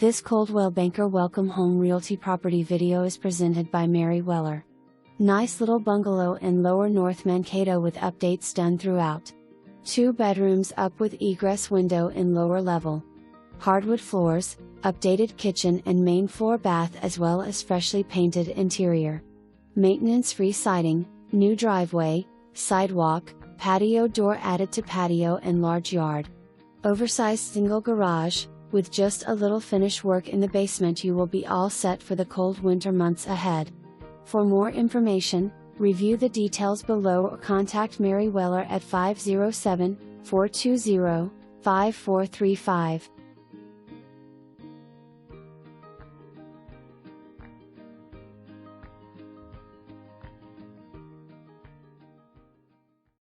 This Coldwell Banker Welcome Home Realty property video is presented by Mary Weller. Nice little bungalow in Lower North Mankato with updates done throughout. 2 bedrooms up with egress window in lower level. Hardwood floors, updated kitchen and main floor bath as well as freshly painted interior. Maintenance-free siding, new driveway, sidewalk, patio door added to patio and large yard. Oversized single garage. With just a little finish work in the basement, you will be all set for the cold winter months ahead. For more information, review the details below or contact Mary Weller at 507-420-5435.